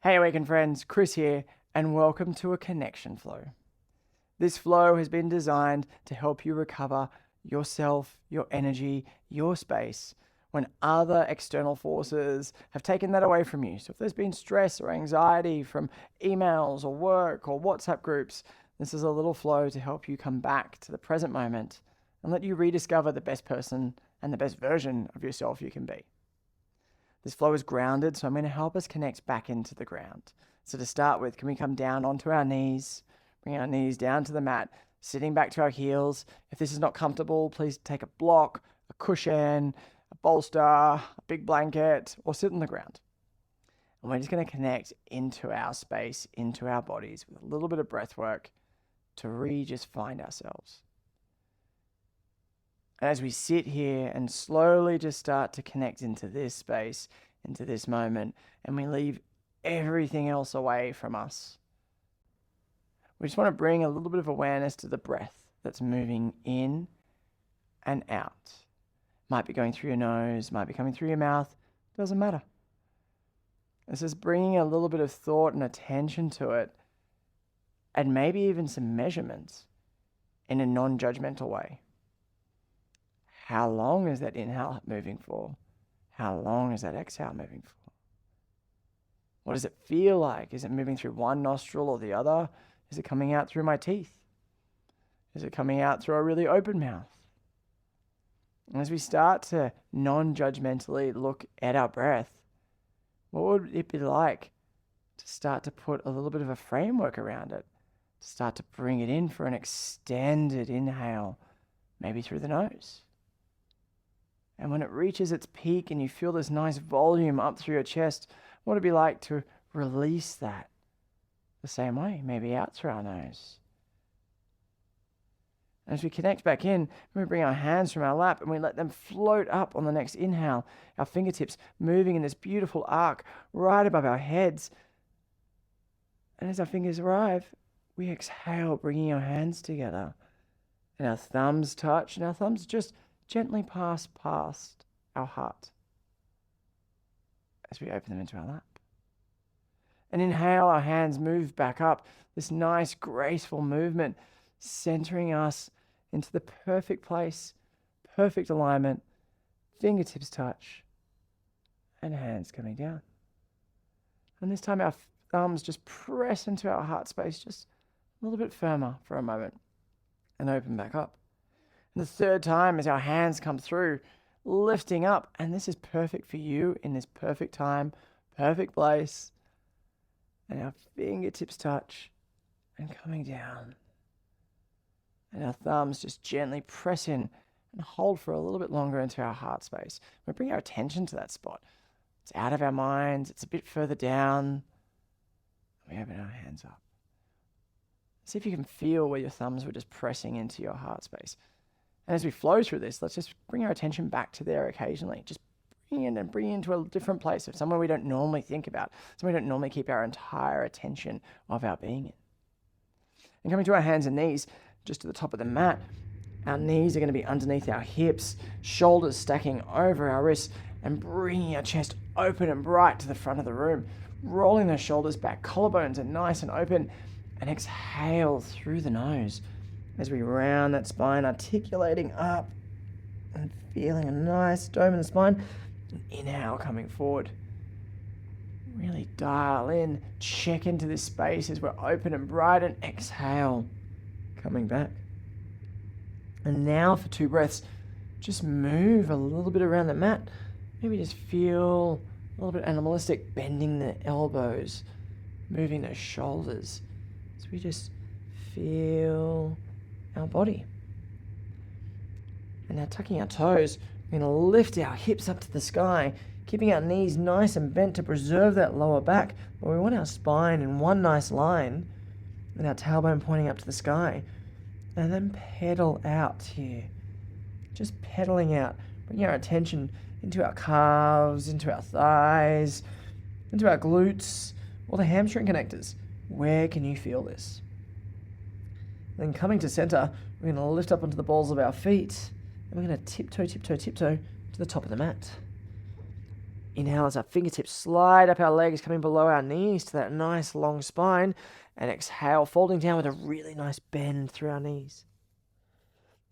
Hey Awaken friends, Chris here, and welcome to a connection flow. This flow has been designed to help you recover yourself, your energy, your space when other external forces have taken that away from you. So if there's been stress or anxiety from emails or work or WhatsApp groups, this is a little flow to help you come back to the present moment and let you rediscover the best person and the best version of yourself you can be. This flow is grounded, so I'm going to help us connect back into the ground. So to start with, can we come down onto our knees, bring our knees down to the mat, sitting back to our heels. If this is not comfortable, please take a block, a cushion, a bolster, a big blanket, or sit on the ground. And we're just going to connect into our space, into our bodies with a little bit of breath work to just find ourselves. As we sit here and slowly just start to connect into this space, into this moment, and we leave everything else away from us, we just want to bring a little bit of awareness to the breath that's moving in and out. Might be going through your nose, might be coming through your mouth, doesn't matter. This is bringing a little bit of thought and attention to it, and maybe even some measurements in a non-judgmental way. How long is that inhale moving for? How long is that exhale moving for? What does it feel like? Is it moving through one nostril or the other? Is it coming out through my teeth? Is it coming out through a really open mouth? And as we start to non-judgmentally look at our breath, what would it be like to start to put a little bit of a framework around it? To start to bring it in for an extended inhale, maybe through the nose. And when it reaches its peak and you feel this nice volume up through your chest, what would it be like to release that the same way, maybe out through our nose? And as we connect back in, we bring our hands from our lap and we let them float up on the next inhale, our fingertips moving in this beautiful arc right above our heads. And as our fingers arrive, we exhale, bringing our hands together. And our thumbs touch, and our thumbs just gently pass past our heart as we open them into our lap. And inhale, our hands move back up, this nice graceful movement, centering us into the perfect place, perfect alignment, fingertips touch, and hands coming down. And this time our thumbs just press into our heart space just a little bit firmer for a moment and open back up. And the third time as our hands come through, lifting up, and this is perfect for you in this perfect time, perfect place. And our fingertips touch and coming down. And our thumbs just gently press in and hold for a little bit longer into our heart space. We bring our attention to that spot. It's out of our minds, it's a bit further down. We open our hands up. See if you can feel where your thumbs were just pressing into your heart space. And as we flow through this, let's just bring our attention back to there occasionally. Just bring into a different place, of somewhere we don't normally think about, somewhere we don't normally keep our entire attention of our being in. And coming to our hands and knees, just to the top of the mat, our knees are going to be underneath our hips, shoulders stacking over our wrists, and bringing our chest open and bright to the front of the room, rolling those shoulders back, collarbones are nice and open, and exhale through the nose as we round that spine, articulating up and feeling a nice dome in the spine. Inhale, coming forward. Really dial in, check into this space as we're open and bright, and exhale, coming back. And now for 2 breaths, just move a little bit around the mat. Maybe just feel a little bit animalistic, bending the elbows, moving those shoulders. So we just feel our body. And now tucking our toes, we're going to lift our hips up to the sky, keeping our knees nice and bent to preserve that lower back, but we want our spine in one nice line and our tailbone pointing up to the sky. And then pedal out here. Just pedaling out, bringing our attention into our calves, into our thighs, into our glutes, or the hamstring connectors. Where can you feel this? Then coming to center, we're going to lift up onto the balls of our feet, and we're going to tiptoe to the top of the mat. Inhale as our fingertips slide up our legs, coming below our knees to that nice long spine. And exhale, folding down with a really nice bend through our knees.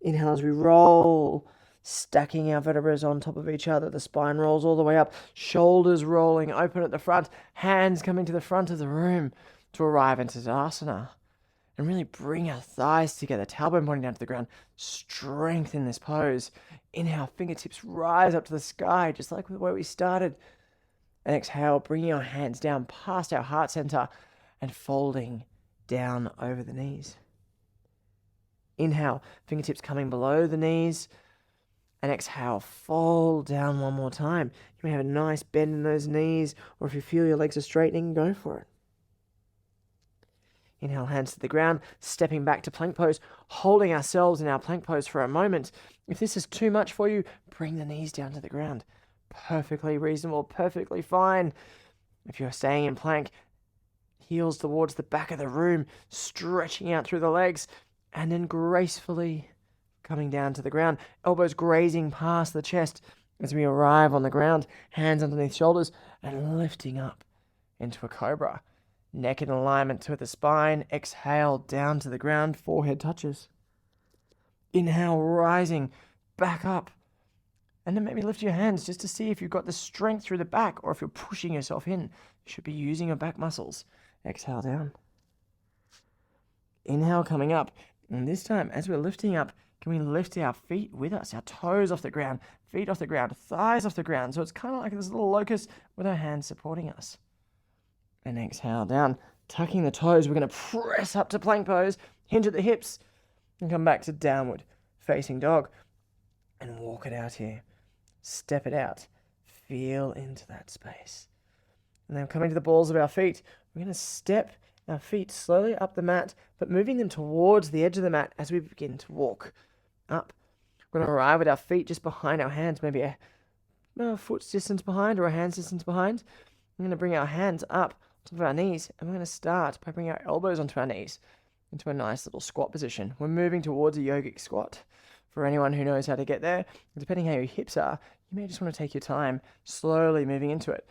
Inhale as we roll, stacking our vertebrae on top of each other. The spine rolls all the way up, shoulders rolling open at the front, hands coming to the front of the room to arrive into Tadasana. And really bring our thighs together, tailbone pointing down to the ground. Strengthen this pose. Inhale, fingertips rise up to the sky, just like where we started. And exhale, bringing our hands down past our heart center and folding down over the knees. Inhale, fingertips coming below the knees. And exhale, fold down one more time. You may have a nice bend in those knees, or if you feel your legs are straightening, go for it. Inhale, hands to the ground, stepping back to plank pose, holding ourselves in our plank pose for a moment. If this is too much for you, bring the knees down to the ground. Perfectly reasonable, perfectly fine. If you're staying in plank, heels towards the back of the room, stretching out through the legs, and then gracefully coming down to the ground, elbows grazing past the chest as we arrive on the ground, hands underneath shoulders, and lifting up into a cobra. Neck in alignment to the spine. Exhale, down to the ground, forehead touches. Inhale, rising back up. And then maybe lift your hands just to see if you've got the strength through the back or if you're pushing yourself in. You should be using your back muscles. Exhale down. Inhale, coming up. And this time, as we're lifting up, can we lift our feet with us? Our toes off the ground, feet off the ground, thighs off the ground. So it's kind of like this little locust with our hands supporting us. And exhale down, tucking the toes. We're going to press up to plank pose, hinge at the hips, and come back to downward facing dog. And walk it out here. Step it out. Feel into that space. And then coming to the balls of our feet, we're going to step our feet slowly up the mat, but moving them towards the edge of the mat as we begin to walk up. We're going to arrive with our feet just behind our hands, maybe a foot's distance behind or a hand's distance behind. We're going to bring our hands up of our knees, and we're going to start by bringing our elbows onto our knees into a nice little squat position. We're moving towards a yogic squat. For anyone who knows how to get there, depending how your hips are, you may just want to take your time slowly moving into it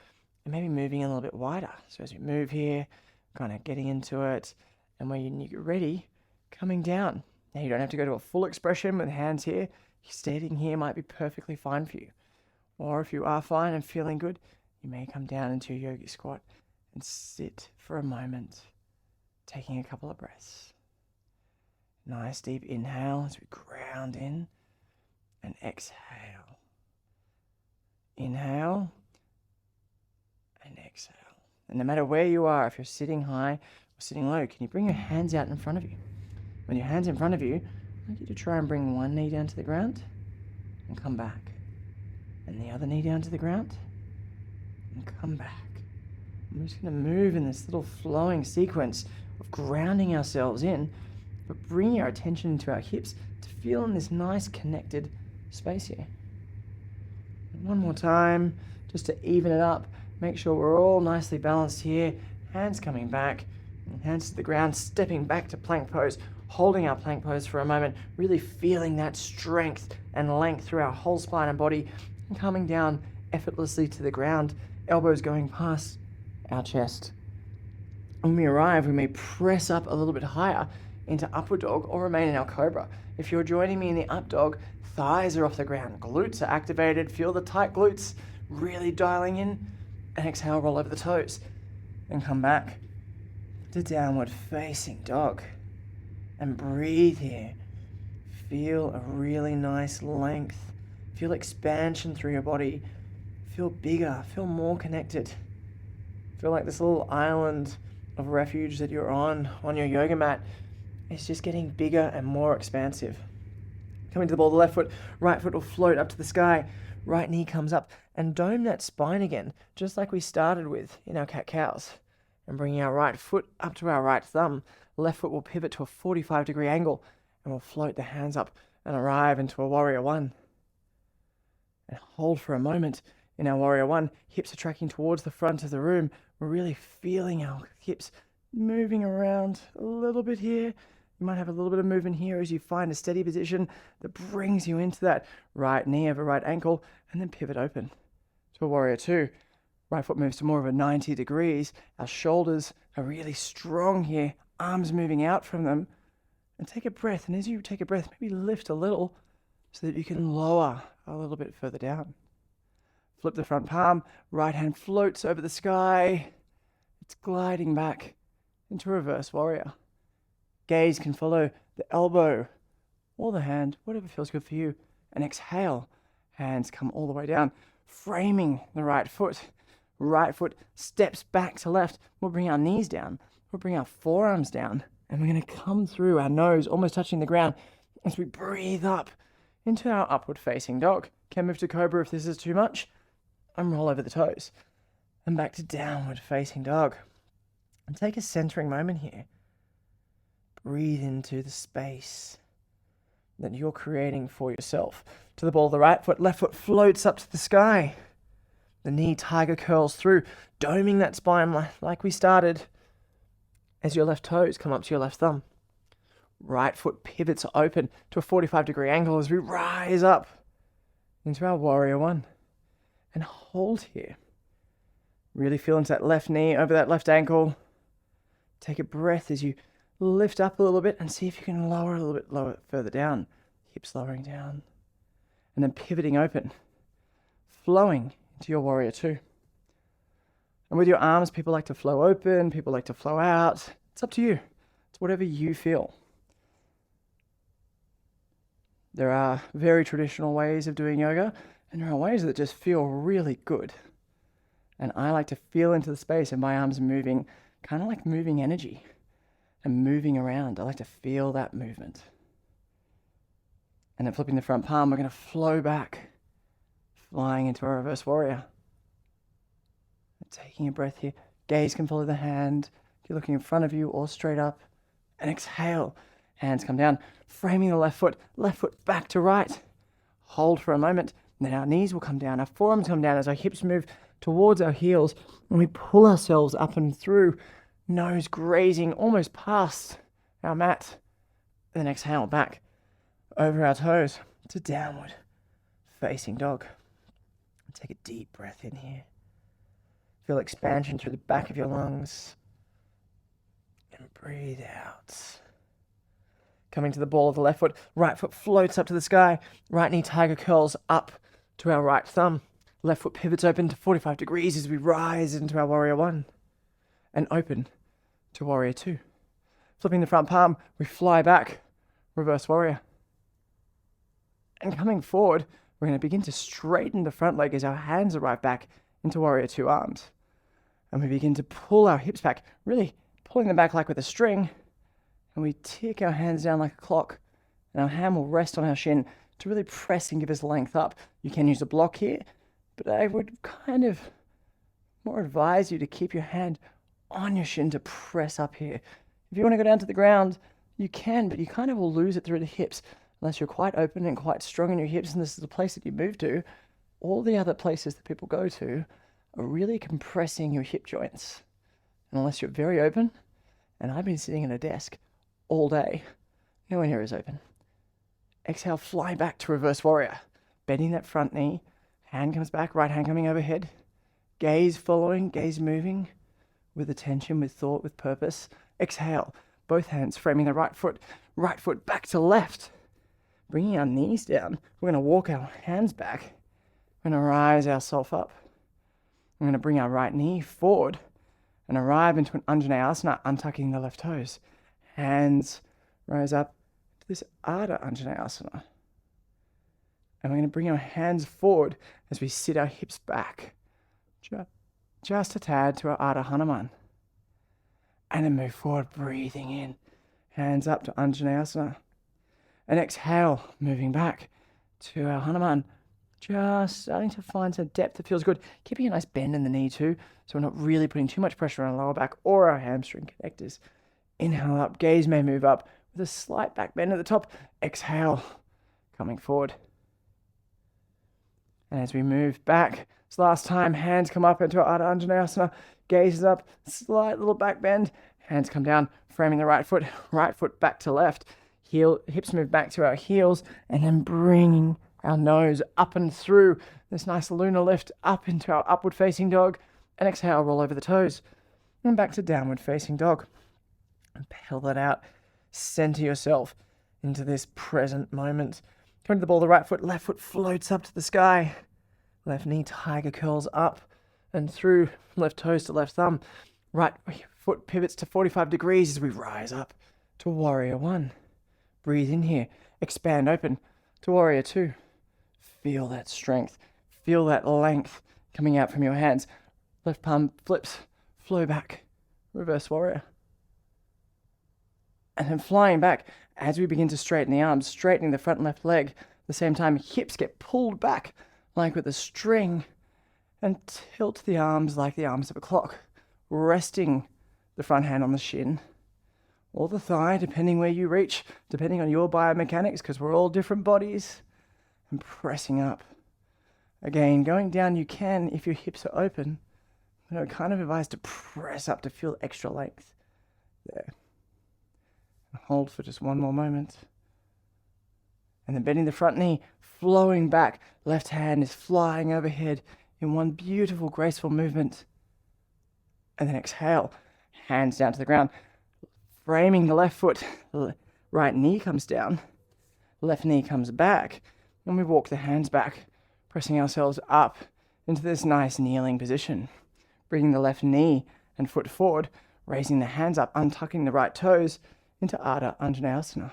and maybe moving a little bit wider. So as we move here, kind of getting into it, and when you get ready, coming down. Now you don't have to go to a full expression with hands here. Standing here might be perfectly fine for you. Or if you are fine and feeling good, you may come down into your yogic squat and sit for a moment, taking a couple of breaths. Nice deep inhale as we ground in, and exhale. Inhale and exhale. And no matter where you are, if you're sitting high or sitting low, can you bring your hands out in front of you? When your hand's in front of you, I want you to try and bring one knee down to the ground and come back. And the other knee down to the ground and come back. I'm just going to move in this little flowing sequence of grounding ourselves in, but bringing our attention into our hips to feel in this nice connected space here. And one more time, just to even it up. Make sure we're all nicely balanced here. Hands coming back, and hands to the ground, stepping back to plank pose, holding our plank pose for a moment, really feeling that strength and length through our whole spine and body, and coming down effortlessly to the ground, elbows going past our chest. When we arrive, we may press up a little bit higher into upward dog or remain in our cobra. If you're joining me in the up dog, thighs are off the ground, glutes are activated, feel the tight glutes, really dialing in, and exhale, roll over the toes, and come back to downward facing dog. And breathe here. Feel a really nice length. Feel expansion through your body. Feel bigger, feel more connected. Feel like this little island of refuge that you're on your yoga mat is just getting bigger and more expansive. Coming to the ball of the left foot, right foot will float up to the sky. Right knee comes up, and dome that spine again, just like we started with in our cat-cows. And bringing our right foot up to our right thumb, left foot will pivot to a 45-degree angle, and we'll float the hands up and arrive into a warrior one. And hold for a moment in our warrior one. Hips are tracking towards the front of the room. We're really feeling our hips moving around a little bit here. You might have a little bit of movement here as you find a steady position that brings you into that right knee over right ankle, and then pivot open to a warrior two. Right foot moves to more of a 90 degrees. Our shoulders are really strong here, arms moving out from them. And take a breath, and as you take a breath, maybe lift a little so that you can lower a little bit further down. Flip the front palm, right hand floats over the sky. It's gliding back into reverse warrior. Gaze can follow the elbow or the hand, whatever feels good for you. And exhale, hands come all the way down, framing the right foot. Right foot steps back to left. We'll bring our knees down. We'll bring our forearms down. And we're going to come through our nose, almost touching the ground, as we breathe up into our upward facing dog. Can move to cobra if this is too much. And roll over the toes. And back to downward facing dog. And take a centering moment here. Breathe into the space that you're creating for yourself. To the ball of the right foot, left foot floats up to the sky. The knee tiger curls through, doming that spine like we started. As your left toes come up to your left thumb. Right foot pivots open to a 45-degree angle as we rise up into our warrior one. And hold here. Really feel into that left knee, over that left ankle. Take a breath as you lift up a little bit and see if you can lower a little bit lower, further down. Hips lowering down. And then pivoting open. Flowing into your warrior two. And with your arms, people like to flow open, people like to flow out. It's up to you. It's whatever you feel. There are very traditional ways of doing yoga, and there are ways that just feel really good. And I like to feel into the space and my arms moving, kind of like moving energy and moving around. I like to feel that movement. And then flipping the front palm, we're going to flow back, flying into a reverse warrior. Taking a breath here. Gaze can follow the hand. If you're looking in front of you or straight up. And exhale. Hands come down. Framing the left foot back to right. Hold for a moment. And then our knees will come down. Our forearms come down as our hips move towards our heels. And we pull ourselves up and through. Nose grazing almost past our mat. And then exhale back over our toes to downward facing dog. Take a deep breath in here. Feel expansion through the back of your lungs. And breathe out. Coming to the ball of the left foot. Right foot floats up to the sky. Right knee tiger curls up to our right thumb. Left foot pivots open to 45 degrees as we rise into our warrior one. And open to warrior two. Flipping the front palm, we fly back. Reverse warrior. And coming forward, we're going to begin to straighten the front leg as our hands arrive back into warrior two arms. And we begin to pull our hips back, really pulling them back like with a string. And we tick our hands down like a clock. And our hand will rest on our shin to really press and give us length up. You can use a block here, but I would kind of more advise you to keep your hand on your shin to press up here. If you want to go down to the ground, you can, but you kind of will lose it through the hips unless you're quite open and quite strong in your hips and this is the place that you move to. All the other places that people go to are really compressing your hip joints. And unless you're very open, and I've been sitting at a desk all day, nowhere near as open. Exhale, fly back to reverse warrior. Bending that front knee, hand comes back, right hand coming overhead. Gaze following, gaze moving with attention, with thought, with purpose. Exhale, both hands framing the right foot back to left. Bringing our knees down, we're going to walk our hands back. We're going to rise ourselves up. We're going to bring our right knee forward and arrive into an Anjaneyasana, untucking the left toes. Hands rise up to this Ardha Anjaneyasana. And we're going to bring our hands forward as we sit our hips back. Just a tad to our Ardha Hanuman. And then move forward, breathing in. Hands up to Anjaneyasana. And exhale, moving back to our Hanuman. Just starting to find some depth that feels good. Keeping a nice bend in the knee too, so we're not really putting too much pressure on our lower back or our hamstring connectors. Inhale up, gaze may move up with a slight back bend at the top. Exhale, coming forward. And as we move back, this last time, hands come up into our Ardha Anjaneyasana. Gaze is up, slight little back bend. Hands come down, framing the right foot back to left. Hips move back to our heels, and then bringing our nose up and through this nice lunar lift up into our upward facing dog. And exhale, roll over the toes. And back to downward facing dog. And pedal that out. Center yourself into this present moment. Come to the ball of the right foot, left foot floats up to the sky. Left knee tiger curls up and through, left toes to left thumb. Right foot pivots to 45 degrees as we rise up to warrior one. Breathe in here, expand open to warrior two. Feel that strength, feel that length coming out from your hands. Left palm flips, flow back, reverse warrior. And then flying back as we begin to straighten the arms, straightening the front and left leg. At the same time, hips get pulled back like with a string, and tilt the arms like the arms of a clock, resting the front hand on the shin or the thigh, depending where you reach, depending on your biomechanics, because we're all different bodies, and pressing up. Again, going down you can if your hips are open, but I would kind of advise to press up to feel extra length there. Hold for just one more moment. And then bending the front knee, flowing back. Left hand is flying overhead in one beautiful, graceful movement. And then exhale, hands down to the ground. Framing the left foot, right knee comes down. Left knee comes back. And we walk the hands back, pressing ourselves up into this nice kneeling position. Bringing the left knee and foot forward, raising the hands up, untucking the right toes into Ardha Anjaneyasana.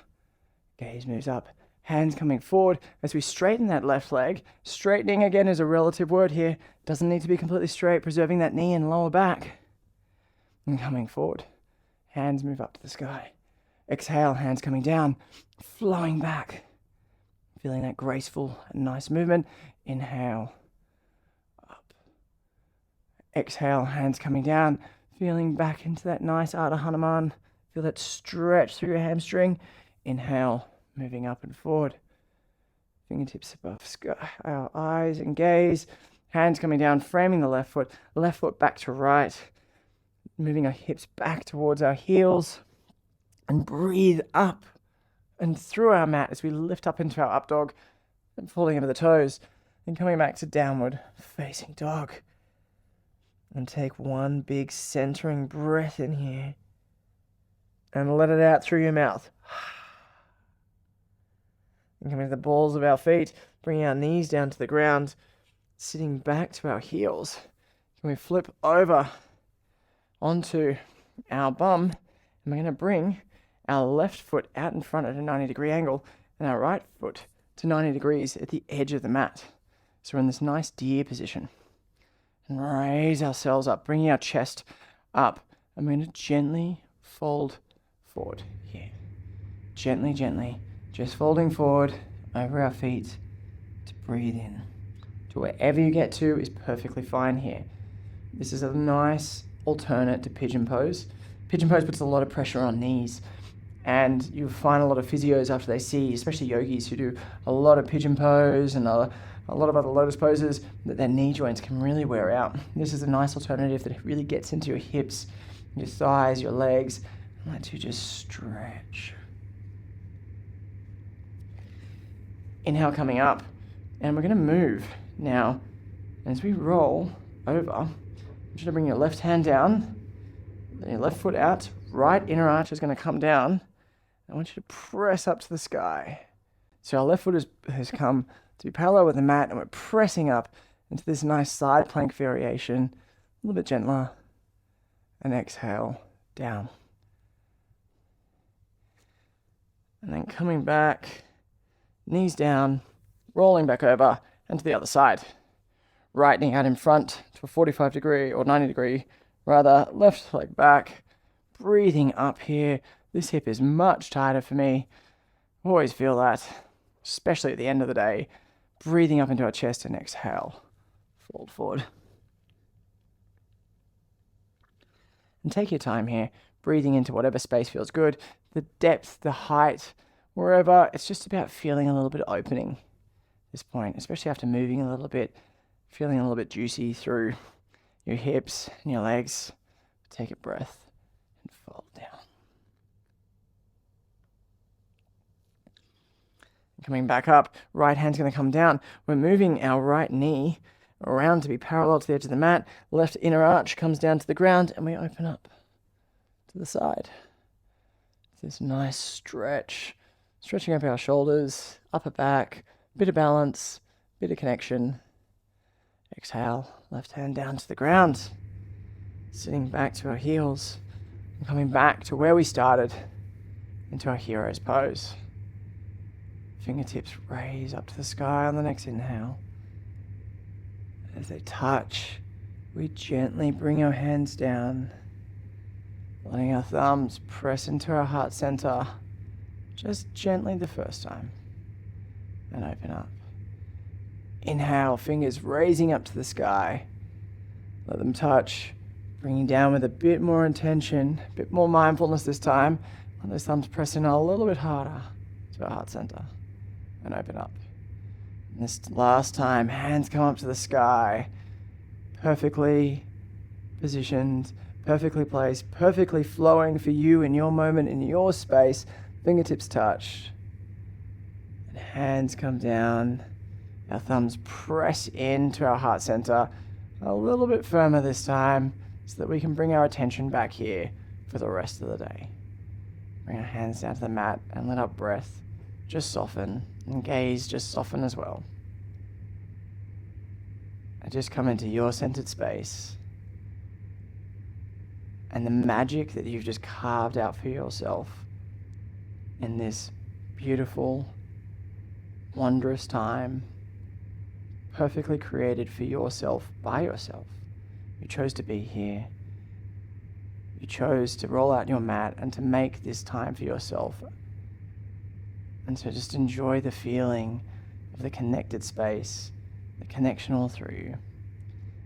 Gaze moves up. Hands coming forward as we straighten that left leg. Straightening again is a relative word here. Doesn't need to be completely straight, preserving that knee and lower back. And coming forward. Hands move up to the sky. Exhale, hands coming down, flowing back. Feeling that graceful and nice movement. Inhale, up. Exhale, hands coming down, feeling back into that nice Ardha Hanuman. Feel that stretch through your hamstring. Inhale, moving up and forward. Fingertips above sky, our eyes and gaze. Hands coming down, framing the left foot back to right. Moving our hips back towards our heels. And breathe up and through our mat as we lift up into our up dog and falling over the toes. And coming back to downward facing dog. And take one big centering breath in here. And let it out through your mouth. And coming to the balls of our feet, bringing our knees down to the ground, sitting back to our heels. Can we flip over onto our bum, and we're going to bring our left foot out in front at a 90-degree angle, and our right foot to 90 degrees at the edge of the mat. So we're in this nice deer position. And raise ourselves up, bringing our chest up, and we're going to gently fold forward here. Gently, gently. Just folding forward over our feet to breathe in. To wherever you get to is perfectly fine here. This is a nice alternate to pigeon pose. Pigeon pose puts a lot of pressure on knees, and you'll find a lot of physios after they see, especially yogis who do a lot of pigeon pose and a lot of other lotus poses, that their knee joints can really wear out. This is a nice alternative that really gets into your hips, your thighs, your legs, and lets you just stretch. Inhale coming up, and we're going to move now. As we roll over, I want you to bring your left hand down, then your left foot out, right inner arch is going to come down. I want you to press up to the sky. So our left foot has come to be parallel with the mat, and we're pressing up into this nice side plank variation, a little bit gentler, and exhale, down. And then coming back, knees down, rolling back over, and to the other side. Right knee out in front to a 45 degree or 90 degree, rather, left leg back, breathing up here. This hip is much tighter for me. Always feel that, especially at the end of the day. Breathing up into our chest and exhale. Fold forward. And take your time here, breathing into whatever space feels good. The depth, the height, wherever. It's just about feeling a little bit opening at this point, especially after moving a little bit, feeling a little bit juicy through your hips and your legs. Take a breath and fold down. Coming back up, right hand's going to come down. We're moving our right knee around to be parallel to the edge of the mat. Left inner arch comes down to the ground, and we open up to the side. This nice stretch, stretching up our shoulders, upper back, bit of balance, bit of connection. Exhale, left hand down to the ground, sitting back to our heels, and coming back to where we started, into our hero's pose. Fingertips raise up to the sky on the next inhale. As they touch, we gently bring our hands down, letting our thumbs press into our heart center, just gently the first time, and open up. Inhale, fingers raising up to the sky. Let them touch, bringing down with a bit more intention, a bit more mindfulness this time. Let those thumbs press in a little bit harder to our heart center, and open up. And this last time, hands come up to the sky, perfectly positioned, perfectly placed, perfectly flowing for you in your moment, in your space. Fingertips touch. And hands come down. Our thumbs press into our heart center a little bit firmer this time so that we can bring our attention back here for the rest of the day. Bring our hands down to the mat and let our breath just soften and gaze just soften as well. And just come into your centered space. And the magic that you've just carved out for yourself in this beautiful, wondrous time, perfectly created for yourself, by yourself. You chose to be here. You chose to roll out your mat and to make this time for yourself. And so just enjoy the feeling of the connected space, the connection all through you.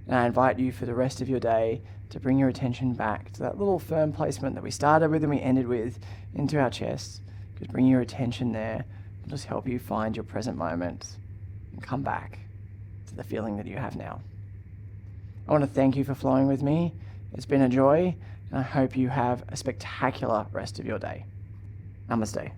And I invite you for the rest of your day to bring your attention back to that little firm placement that we started with and we ended with into our chest. Just bring your attention there. It'll just help you find your present moment and come back to the feeling that you have now. I want to thank you for flowing with me. It's been a joy, and I hope you have a spectacular rest of your day. Namaste.